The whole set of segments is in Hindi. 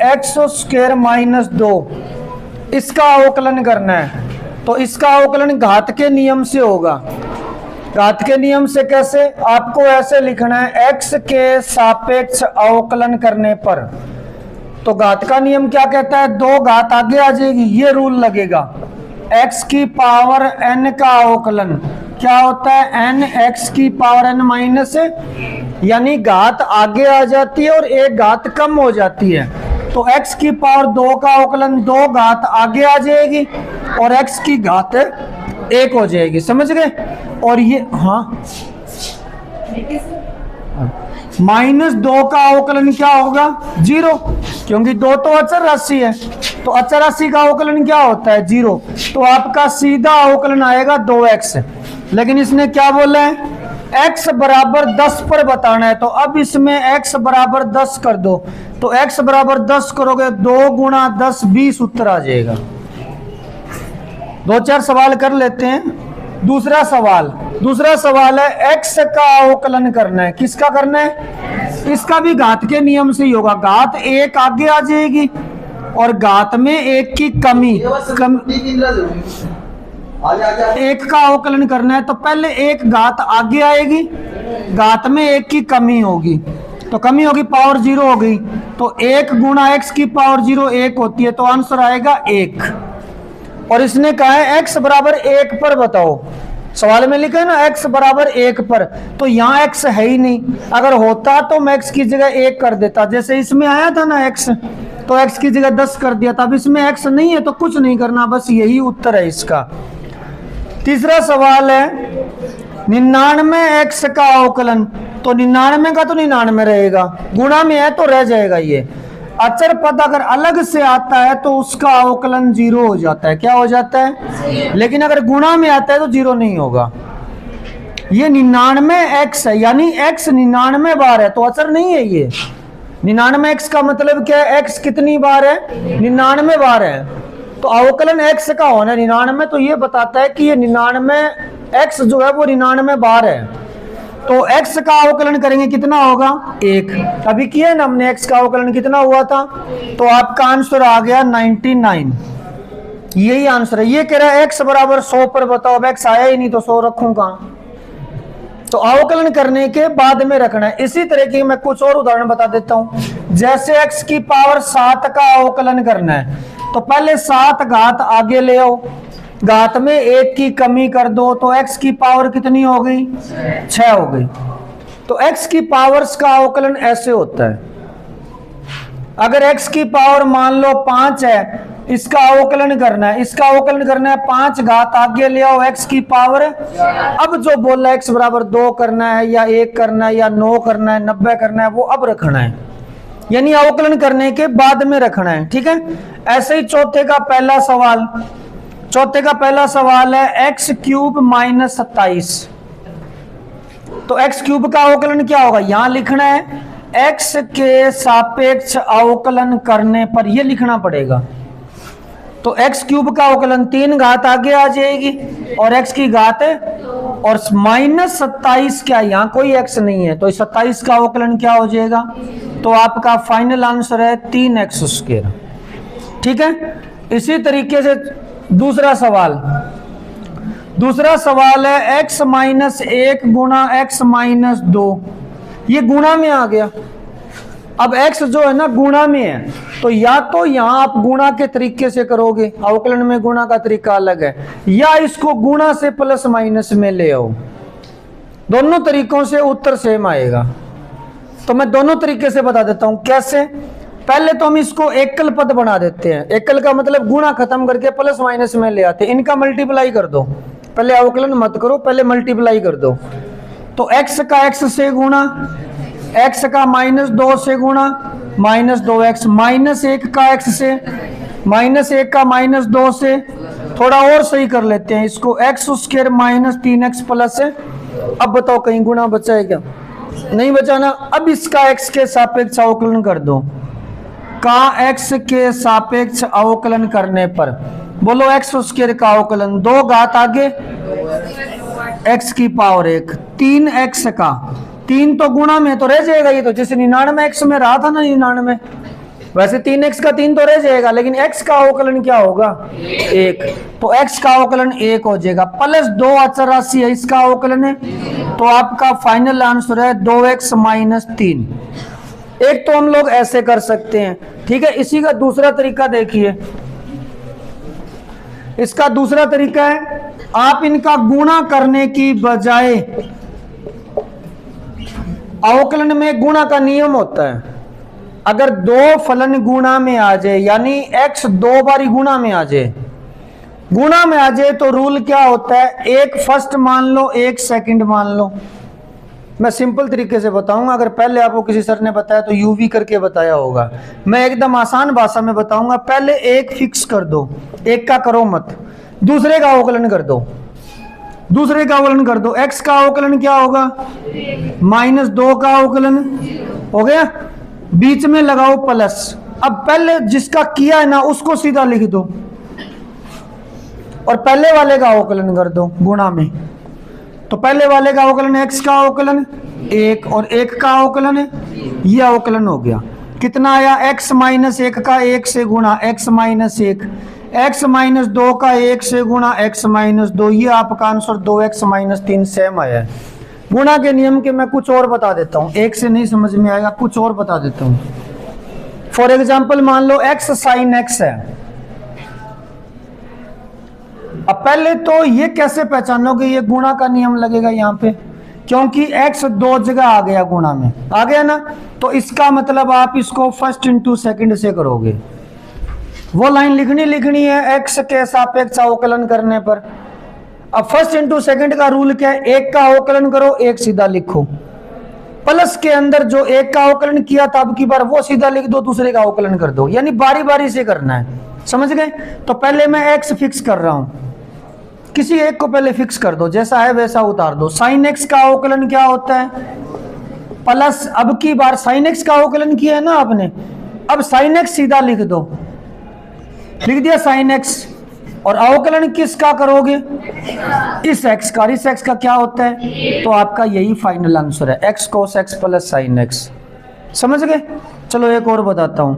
एक्स स्क्वायर माइनस 2, इसका अवकलन करना है। तो इसका अवकलन घात के नियम से होगा। घात के नियम से कैसे? आपको ऐसे लिखना है, एक्स के सापेक्ष अवकलन करने पर। तो घात का नियम क्या कहता है? 2 घात आगे आ जाएगी, ये रूल लगेगा। x की पावर n का अवकलन क्या होता है? n x की पावर n माइनस, यानी घात आगे आ जाती है और एक घात कम हो जाती है। तो x की पावर 2 का अवकलन 2 घात आगे आ जाएगी और x की घात 1 हो जाएगी। समझ गए? और ये माइनस 2 का अवकलन क्या होगा? 0, क्योंकि 2 तो अचर राशि है। तो अचर राशि का अवकलन क्या होता है? 0। तो आपका सीधा अवकलन आएगा 2x। लेकिन इसने क्या बोला है? x बराबर 10 पर बताना है। तो अब इसमें x बराबर 10 कर दो। तो x बराबर 10 करोगे, 2 गुणा 10 20 उत्तर आ जाएगा। 2-4 सवाल कर लेते हैं। दूसरा सवाल है x का अवकलन करना है। किसका करना है? इसका भी घात के नियम से ही होगा। घात 1 आगे आ जाएगी और घात में 1 की कमी 1 का अवकलन करना है। तो पहले 1 घात आगे आएगी, घात में 1 की कमी होगी, तो कमी होगी, पावर 0 हो गई। तो 1 गुणा x की पावर 0 1 होती है। तो आंसर आएगा 1। और इसने कहा है x बराबर 1 पर बताओ। सवाल में लिखा है ना x बराबर 1 पर, तो यहाँ x है ही नहीं। अगर होता तो मैं x की जगह 1 कर देता, जैसे इसमें आया था ना x, तो x की जगह 10 कर दिया था। अब इसमें x नहीं है तो कुछ नहीं करना, बस यही उत्तर है इसका। तीसरा सवाल है 99x का अवकलन। तो 99 का तो 99 रहेगा, गुणा में है तो रह जाएगा। ये अचर पद अगर अलग से आता है तो उसका अवकलन 0 हो जाता है। क्या हो जाता है? लेकिन अगर गुणा में आता है तो 0 नहीं होगा। ये 99x है, यानी x 99 बार है, तो अचर नहीं है ये। 99x का मतलब क्या है? x कितनी बार है? 99 बार है। तो अवकलन x का होना 99, तो ये बताता है कि ये 99x जो है वो 99 बार है। तो x का अवकलन करेंगे, कितना होगा? 1। अभी किया ना हमने, x का अवकलन कितना हुआ था? तो आपका आंसर आ गया 99। यही आंसर है। ये कह रहा है x बराबर 100 पर बताओ। अब x आया ही नहीं तो 100 रखूंगा। तो अवकलन करने के बाद में रखना है। इसी तरह की मैं कुछ और उदाहरण बता देता हूं। जैसे x की पावर 7 का अवकलन करना है, तो पहले 7 घात आगे ले आओ, घात में 1 की कमी कर दो, तो x की पावर कितनी हो गई? 6 हो गई। तो x की पावर्स का अवकलन ऐसे होता है। अगर x की पावर मान लो 5 है, इसका अवकलन करना है। इसका अवकलन करना है 5 घात आगे ले आओ, x की पावर। अब जो बोला है x बराबर 2 करना है या 1 करना है या 9 करना है, 90 करना है, वो अब रखना है, यानी अवकलन करने के बाद में रखना है। ठीक है? ऐसे ही चौथे का पहला सवाल है एक्स क्यूब माइनस 27। तो एक्स क्यूब का अवकलन क्या होगा? यहां लिखना है एक्स के सापेक्ष अवकलन करने पर, यह लिखना पड़ेगा। तो एक्स क्यूब का अवकलन 3 घात आगे आ जाएगी और एक्स की घात है, और माइनस 27 क्या, यहां कोई एक्स नहीं है, तो 27 का अवकलन क्या हो जाएगा? तो आपका फाइनल आंसर है 3x स्क्वायर। ठीक है? इसी तरीके से दूसरा सवाल है x माइनस 1 गुणा x माइनस 2। ये गुणा में आ गया। अब x जो है ना गुणा में है, तो या तो यहां आप गुणा के तरीके से करोगे, अवकलन में गुणा का तरीका अलग है, या इसको गुणा से प्लस माइनस में ले आओ। दोनों तरीकों से उत्तर सेम आएगा। तो मैं दोनों तरीके से बता देता हूं कैसे। पहले तो हम इसको एकल पद बना देते हैं। एकल का मतलब गुणा खत्म करके प्लस माइनस में ले आते हैं। इनका मल्टीप्लाई कर दो, पहले अवकलन मत करो, पहले मल्टीप्लाई कर दो। तो x का x से गुणा, x का माइनस 2 से गुणा, माइनस 2x, माइनस 1 का x से, माइनस 1 का माइनस 2 से। थोड़ा और सही कर लेते हैं इसको, x square minus 3x plus है। अब बताओ कहीं गुणा बचा है क्या? नहीं बचा ना। अब इसका x के सापेक्ष अवकलन कर दो। का x के सापेक्ष अवकलन करने पर बोलो x स्क्वायर का अवकलन, 2 घात आगे x की पावर 1, 3x का 3 तो गुणा में तो रह जाएगा, ये तो जैसे 99x में रहा था ना 99, वैसे 3x का 3 तो रह जाएगा, लेकिन x का अवकलन क्या होगा 1, तो x का अवकलन 1 हो जाएगा। प्लस 2 अचर राशि है, इसका अवकलन है, तो आपका फाइनल आंसर है 2x माइनस 3। एक तो हम लोग ऐसे कर सकते हैं, ठीक है। इसी का दूसरा तरीका देखिए, इसका दूसरा तरीका है, आप इनका गुणा करने की बजाय, अवकलन में गुणा का नियम होता है, अगर दो फलन गुणा में आ जाए, यानी x 2 बारी गुणा में आ जाए, गुणा में आ जाए, तो रूल क्या होता है, एक फर्स्ट मान लो, एक सेकंड मान लो। मैं सिंपल तरीके से बताऊंगा, अगर पहले आपको किसी सर ने बताया तो यूवी करके बताया होगा, मैं एकदम आसान भाषा में बताऊंगा। पहले एक फिक्स कर दो, एक का करो मत, दूसरे का अवकलन कर दो, दूसरे का अवकलन कर दो। x का अवकलन क्या होगा, माइनस 2 का अवकलन हो गया, बीच में लगाओ प्लस। अब पहले जिसका किया है ना उसको सीधा लिख दो, और पहले वाले का अवकलन कर दो गुणा में। तो पहले वाले का अवकलन x का अवकलन 1 और 1 का अवकलन है, यह अवकलन हो गया। कितना आया, x माइनस 1 का 1 से गुणा x माइनस 1, x माइनस 2 का 1 से गुणा x माइनस 2, ये आपका आंसर 2x माइनस 3 सेम आया है। गुणा के नियम के मैं कुछ और बता देता हूं, एक से नहीं समझ में आएगा, कुछ और बता देता हूं। फॉर एग्जाम्पल मान लो x साइन x है। अब पहले तो ये कैसे पहचानोगे, ये गुणा का नियम लगेगा यहाँ पे, क्योंकि x 2 जगह आ गया, गुणा में आ गया ना, तो इसका मतलब आप इसको फर्स्ट इंटू सेकंड से करोगे। वो लाइन लिखनी है x के सापेक्ष अवकलन करने पर। अब फर्स्ट इंटू सेकंड का रूल क्या है, एक का अवकलन करो, एक सीधा लिखो, प्लस के अंदर जो एक का अवकलन किया था अब की बार वो सीधा लिख दो, दूसरे का अवकलन कर दो, यानी बारी बारी से करना है, समझ गए। तो पहले मैं x फिक्स कर रहा हूं, किसी एक को पहले फिक्स कर दो, जैसा है वैसा उतार दो। साइन x का अवकलन क्या होता है, प्लस, अब की बार साइन x का अवकलन किया है ना आपने, अब साइन x सीधा लिख दो, लिख दिया साइन x, और अवकलन किसका करोगे, इस x का, इस x का क्या होता है, तो आपका यही फाइनल आंसर है, x cos x plus sign x। समझ गए। चलो एक और बताता हूं,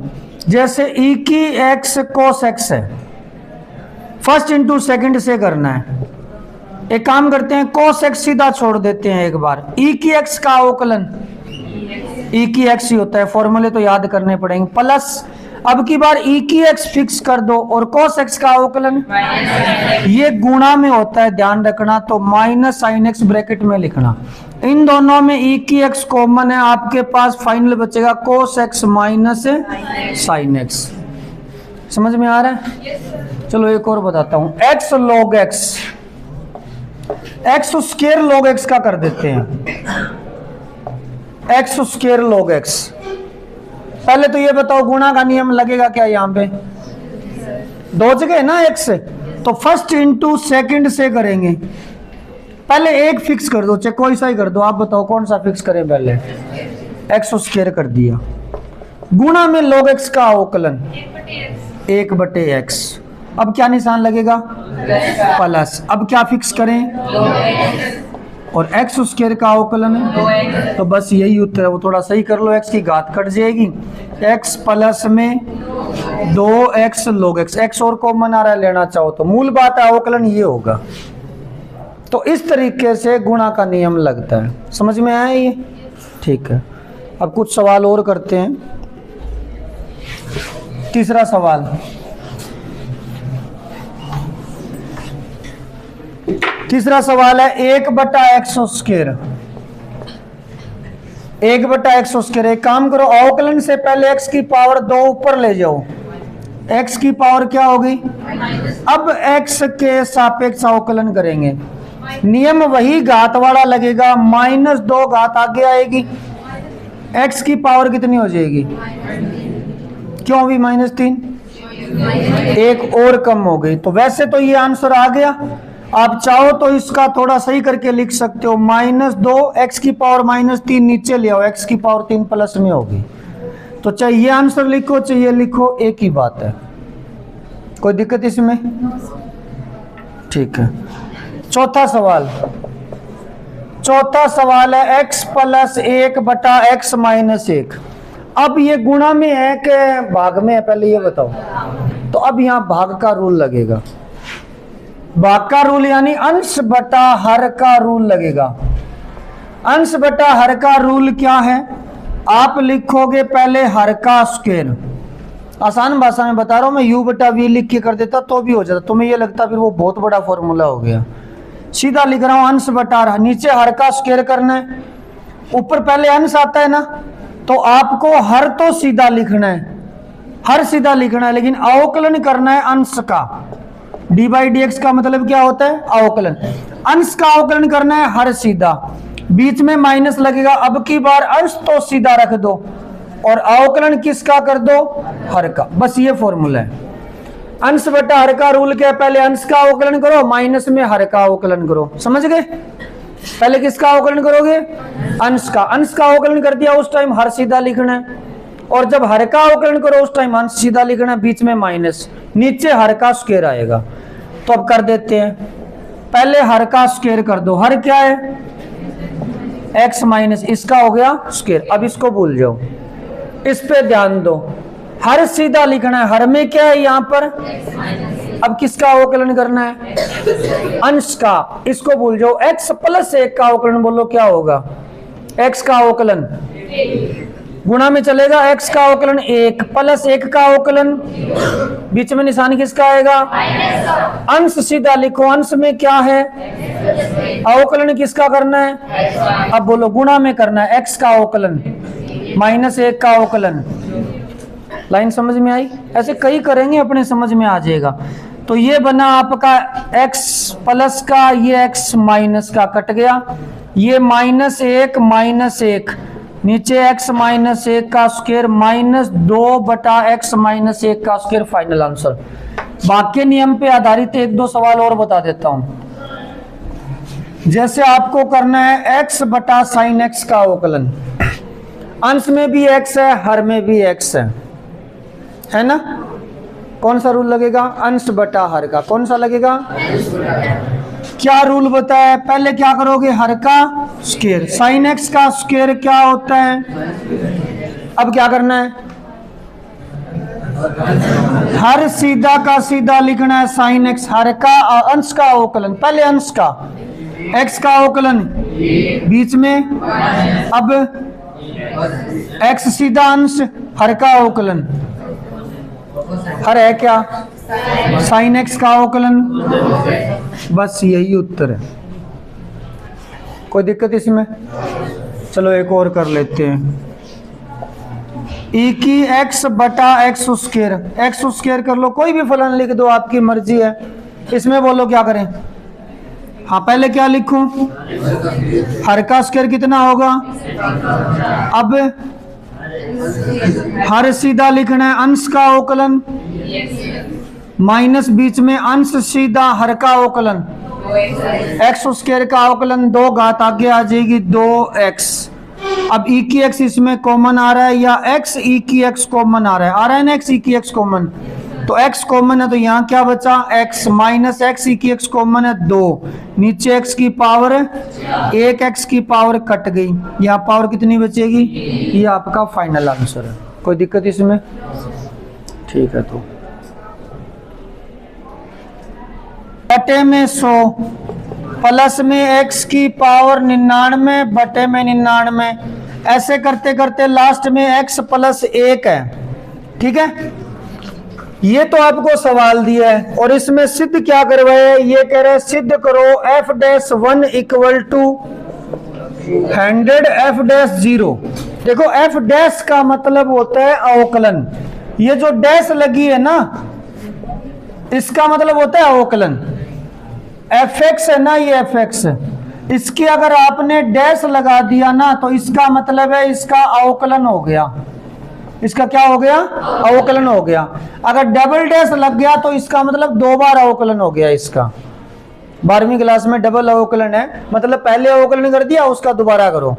जैसे e की x cos x है, फर्स्ट इंटू सेकंड से करना है। एक काम करते हैं, cos x सीधा छोड़ देते हैं एक बार, e की x का अवकलन, e की x ही होता है, फॉर्मूले तो याद करने पड़ेंगे, प्लस अब की बार e की x फिक्स कर दो, और cos x का अवकलन ये गुणा में होता है, ध्यान रखना, तो माइनस साइन x ब्रैकेट में लिखना। इन दोनों में e की x कॉमन है, आपके पास फाइनल बचेगा cos x minus sine x। समझ में आ रहा है। चलो एक और बताता हूं, x log x, x square log x का कर देते हैं, x स्क्वायर log x। पहले तो ये बताओ गुणा का नियम लगेगा क्या, यहाँ पे 2 जगह ना x, तो फर्स्ट इंटू सेकंड से करेंगे। पहले एक फिक्स कर दो, चाहे कोई सा ही कर दो, आप बताओ कौन सा फिक्स करें, पहले x स्क्वायर कर दिया, गुणा में log x का अवकलन 1/x। अब क्या निशान लगेगा, प्लस। अब क्या फिक्स करें, और x स्क्वायर का अवकलन है, तो बस यही उत्तर है। वो थोड़ा सही कर लो, x की घात कट जाएगी, x प्लस में 2x log x, x और कॉमन आ रहा है, लेना चाहो तो मूल बात है, अवकलन ये होगा। तो इस तरीके से गुणा का नियम लगता है। समझ में आया ये, ठीक है। अब कुछ सवाल और करते हैं। तीसरा सवाल, तीसरा सवाल है 1/x स्क्वायर, 1/x स्क्वायर। एक काम करो, अवकलन से पहले x की पावर 2 ऊपर ले जाओ, x की पावर क्या होगी, अब x के सापेक्ष अवकलन करेंगे, नियम वही घात वाला लगेगा, -2 घात आगे आएगी, x की पावर कितनी हो जाएगी, क्यों भी -3, एक और कम हो गई। तो वैसे तो ये आंसर आ गया, आप चाहो तो इसका थोड़ा सही करके लिख सकते हो, -2 x की पावर -3 नीचे ले आओ, x की पावर 3 प्लस में होगी। तो चाहे ये आंसर लिखो चाहे ये लिखो, एक ही बात है, कोई दिक्कत इसमें, ठीक है। चौथा सवाल, चौथा सवाल है x प्लस 1/x माइनस 1। अब ये गुणा में है कि भाग में है, पहले ये बताओ। तो अब यहाँ भाग का रूल लगेगा, भाग का रूल यानी अंश बटा हर का रूल लगेगा। अंश बटा हर का रूल क्या है? आप लिखोगे पहले हर का स्क्वायर, आसान भाषा में बता रहा हूं मैं, u बटा v लिख के कर देता तो भी हो जाता, तुम्हें ये लगता फिर वो बहुत बड़ा फॉर्मूला हो गया। सीधा लिख रहा हूं अंश बटा हर, नीचे हर का स्क्वायर करना है, ऊपर पहले अंश आता है ना, तो आपको हर तो सीधा लिखना है, हर सीधा लिखना है, लेकिन अवकलन करना है अंश का। डी बाई डी एक्स का मतलब क्या होता है? अवकलन। अंश का अवकलन करना है हर सीधा, बीच में माइनस लगेगा, अब की बार अंश तो सीधा रख दो और अवकलन किसका कर दो? हर का। बस ये फॉर्मूला है। अंश बटा हर का रूल क्या है? पहले अंश का अवकलन करो, माइनस में हर का अवकलन करो। समझ गए? पहले किसका अवकलन करोगे? अंश का। अंश का अवकलन कर दिया, उस टाइम हर सीधा लिखना है, और जब हर का अवकलन करो उस टाइम अंश सीधा लिखना है, बीच में माइनस, नीचे हर का स्क्वायर आएगा। तो अब कर देते हैं, पहले हर का स्क्वायर कर दो। हर क्या है? x माइनस इसका हो गया स्क्वायर। अब इसको भूल जाओ, इस पे ध्यान दो, हर सीधा लिखना है। हर में क्या है यहाँ पर? अब किसका अवकलन करना है? अंश का। इसको भूल जाओ, x प्लस 1 का अवकलन बोलो क्या होगा? x का अवकलन गुणा में चलेगा, x का अवकलन 1 प्लस 1 का अवकलन, बीच में निशान किसका आएगा? अंश सीधा लिखो, अंश में क्या है? अवकलन किसका करना है? अब बोलो गुणा में करना है, x का अवकलन माइनस 1 का अवकलन। लाइन समझ में आई? ऐसे कई करेंगे, अपने समझ में आ जाएगा। तो ये बना आपका x प्लस का, ये x माइनस का कट गया, ये माइनस 1 नीचे x माइनस 1 का स्क्वायर माइनस 2 बटा x माइनस 1 का स्क्वायर। Final answer. बाकी नियम पे आधारित 1-2 सवाल और बता देता हूं। जैसे आपको करना है x बटा साइन x का अवकलन, अंश में भी x है, हर में भी x है ना? कौन सा रूल लगेगा? अंश बटा हर का। कौन सा लगेगा? क्या रूल बताया? पहले क्या करोगे? हर का स्क्वायर। साइन x का स्क्वायर क्या होता है? अब क्या करना है? हर सीधा का सीधा लिखना है, साइन x। हर का अंश का अवकलन, पहले अंश का, x का अवकलन बीच में, अब x सीधा अंश, हर का अवकलन, हर है क्या? साइन x का अवकलन। बस यही उत्तर है। कोई दिक्कत इसमें? चलो एक और कर लेते हैं। e की x बटा x स्क्वायर कर लो, कोई भी फलन लिख दो, आपकी मर्जी है। इसमें बोलो क्या करें? हाँ, पहले क्या लिखूं? हर का स्क्वायर कितना होगा? अब हर सीधा लिखना है, अंश का अवकलन माइनस बीच में अंश सीधा हर का अवकलन, x स्क्वायर का अवकलन 2 घात आगे आ जाएगी 2x। अब e की x इसमें कॉमन आ रहा है, या x e की x कॉमन आ रहा है ना? x e की x कॉमन, तो x कॉमन है, तो यहाँ क्या बचा? x माइनस x e की x कॉमन है 2, नीचे x की पावर 1x की पावर कट गई, यहाँ पावर कितनी बचेगी? ये आपका फाइनल आंसर है। कोई दिक्कत इसमें? ठीक है। तो बटे में 100 प्लस में x की पावर 99 बटे में 99, ऐसे करते करते लास्ट में x प्लस 1 है। ठीक है, ये तो आपको सवाल दिया है, और इसमें सिद्ध क्या करवाए? ये कह रहे हैं सिद्ध करो f'1 इक्वल टू 100 f'0। देखो f' का मतलब होता है अवकलन, ये जो डैश लगी है ना, इसका मतलब होता है अवकलन। fx है ना, ये fx, इसकी अगर आपने डैश लगा दिया ना, तो इसका मतलब है इसका अवकलन हो गया। इसका क्या हो गया? अवकलन हो गया। अगर डबल डैश लग गया तो इसका मतलब 2 बार अवकलन हो गया इसका। 12वीं क्लास में डबल अवकलन है, मतलब पहले अवकलन कर दिया, उसका दोबारा करो।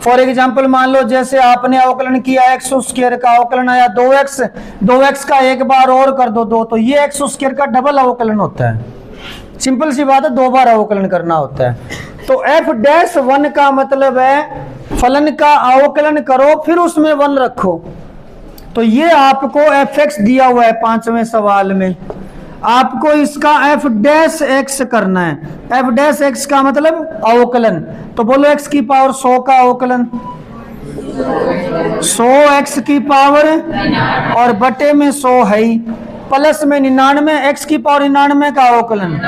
फॉर एग्जाम्पल मान लो जैसे आपने अवकलन किया x स्क्वायर का, अवकलन आया 2x का एक बार और कर दो 2, तो ये x स्क्वायर का डबल अवकलन होता है। सिंपल सी बात है, 2 बार अवकलन करना होता है। तो f'1 का मतलब है फलन का अवकलन करो फिर उसमें 1 रखो। तो ये आपको fx दिया हुआ है 5वें सवाल में, आपको इसका f डैश x करना है। f डैश x का मतलब अवकलन, तो बोलो x की पावर 100 का अवकलन, 100 x की पावर और बटे में 100 है ही, प्लस में 99 x की पावर 99 का अवकलन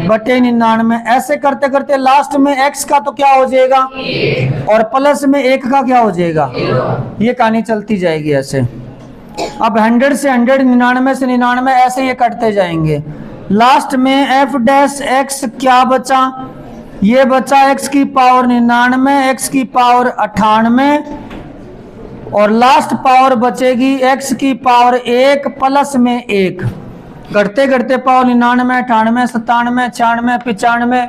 बटे 99। ऐसे करते करते लास्ट में x का तो क्या हो जाएगा और प्लस में 1 का क्या हो जाएगा, ये कहानी चलती जाएगी ऐसे। अब 100 से 100, 99 से 99, ऐसे ये कटते जाएंगे। लास्ट में f डैश x क्या बचा, ये बचा x की पावर 99, x की पावर 98 और लास्ट पावर बचेगी x की पावर 1 प्लस में 1। घटते घटते पावर 99, 98, 97, 96, 95।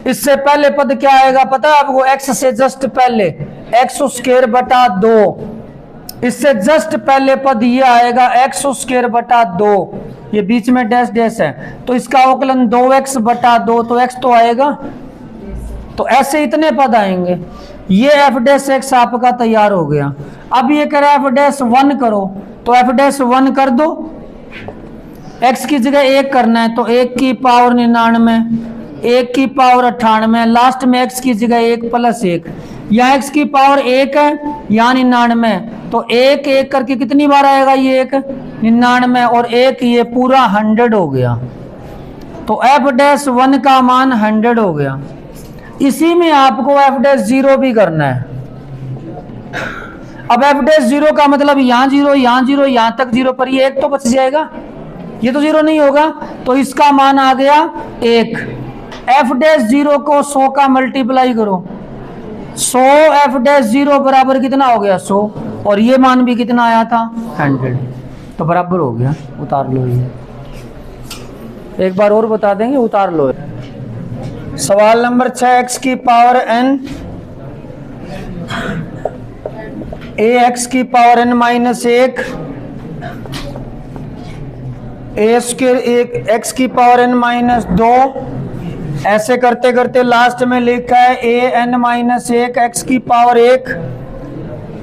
इससे पहले पद क्या आएगा पता है आपको, x से जस्ट पहले x स्क्वायर बटा 2। इससे जस्ट पहले पद ये आएगा x स्क्वायर बटा 2, ये बीच में डैश डैश है, तो इसका अवकलन 2x बटा 2, तो x तो आएगा। तो ऐसे इतने पद आएंगे। ये f डैश x आपका तैयार हो गया। अब ये कह रहा है f डैश 1 करो, तो f डैश 1 कर दो, x की जगह 1 करना है, तो 1 की पावर 99, 1 की पावर 98, लास्ट में x की जगह 1 प्लस 1। यहाँ x की पावर 1 है, यहाँ 99, तो 1 1 करके कितनी बार आएगा ये 1, 99 और 1 ये पूरा 100 हो गया। तो f डैश 1 का मान 100 हो गया। इसी में आपको f डैश 0 भी करना है। अब f डैश 0 का मतलब यहाँ 0, यहाँ 0, यहाँ तक 0, पर ये 1 तो बच जाएगा, ये तो 0 नहीं होगा, तो इसका मान आ गया 1। f डैश 0 को 100 का मल्टीप्लाई करो, 100 f डैश 0 बराबर कितना हो गया 100, और ये मान भी कितना आया था 100, तो बराबर हो गया। उतार लो, ये एक बार और बता देंगे, उतार लो। सवाल नंबर 6, x की पावर n ax की power n minus 1 a square 1 x की पावर n माइनस 2। ऐसे करते करते लास्ट में लिखा है a n माइनस 1 x की पावर 1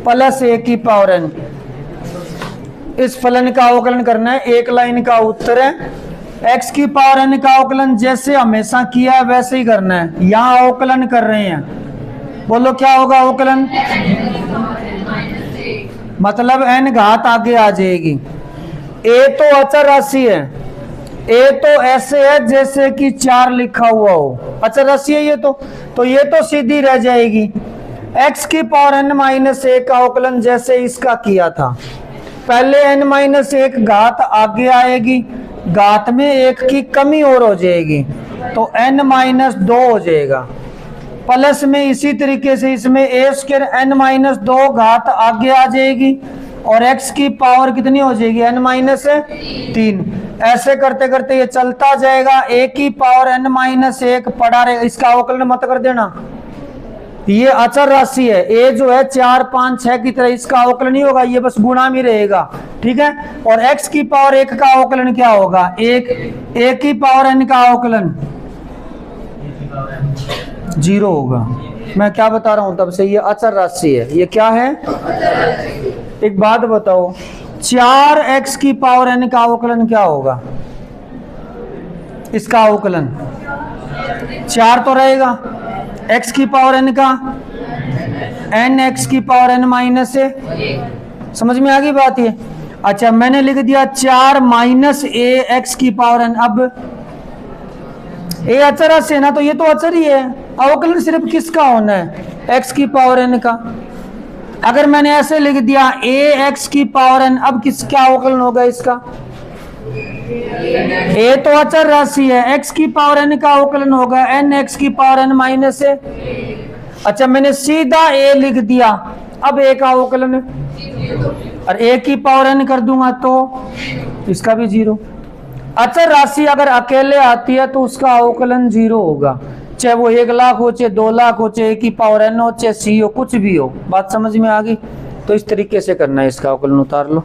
प्लस a की पावर n। इस फलन का अवकलन करना है, एक लाइन का उत्तर है। x की पावर n का अवकलन जैसे हमेशा किया है वैसे ही करना है। यहाँ अवकलन कर रहे हैं, बोलो क्या होगा अवकलन, मतलब n घात आगे आ जाएगी। a तो अचर राशि है, a तो ऐसे है जैसे कि 4 लिखा हुआ हो, अचर राशि है ये तो ये तो सीधी रह जाएगी। x की पावर n माइनस 1 का अवकलन जैसे इसका किया था, पहले n माइनस 1 घात आगे आएगी, घात में 1 की कमी और हो जाएगी, तो n माइनस 2 हो जाएगा। प्लस में इसी तरीके से इसमें a स्क्वायर n माइनस 2 घात आगे आ जाएगी और x की पावर कितनी हो जाएगी n माइनस 3। ऐसे करते करते ये चलता जाएगा, a की पावर n माइनस 1 पड़ा रहेगा। इसका अवकलन मत कर देना, ये अचर राशि है, a जो है 4 5 6 की तरह, इसका अवकलन नहीं होगा, ये बस गुणा में रहेगा, ठीक है। और x की पावर 1 का अवकलन क्या होगा, 1 a की पावर n का अवकलन 0 होगा। मैं क्या बता रहा हूं तब से, ये अचर राशि है, ये क्या है। एक बात बताओ, 4x की पावर n का अवकलन क्या होगा, इसका अवकलन 4 तो रहेगा, x की पावर n का n x की पावर n माइनस है। समझ में आ गई बात ये। अच्छा मैंने लिख दिया 4 माइनस a x की पावर n। अब a अचर से ना, तो ये तो अचर ही है, अवकलन सिर्फ किसका होना है, x की पावर n का। अगर मैंने ऐसे लिख दिया a x की पावर n, अब किसका अवकलन होगा इसका, a तो अचर राशि है, x की पावर n का अवकलन होगा n x की पावर n माइनस है। अच्छा मैंने सीधा a लिख दिया, अब a का अवकलन है, और a की पावर n कर दूंगा तो इसका भी 0। अचर राशि अगर अकेले आती है तो उसका अवकलन 0 होगा, चाहे वो 1 लाख हो, चाहे 2 लाख हो, चाहे a की पावर n हो, चाहे c हो, कुछ भी हो। बात समझ में आ गई। तो इस तरीके से करना है, इसका अवकलन उतार लो।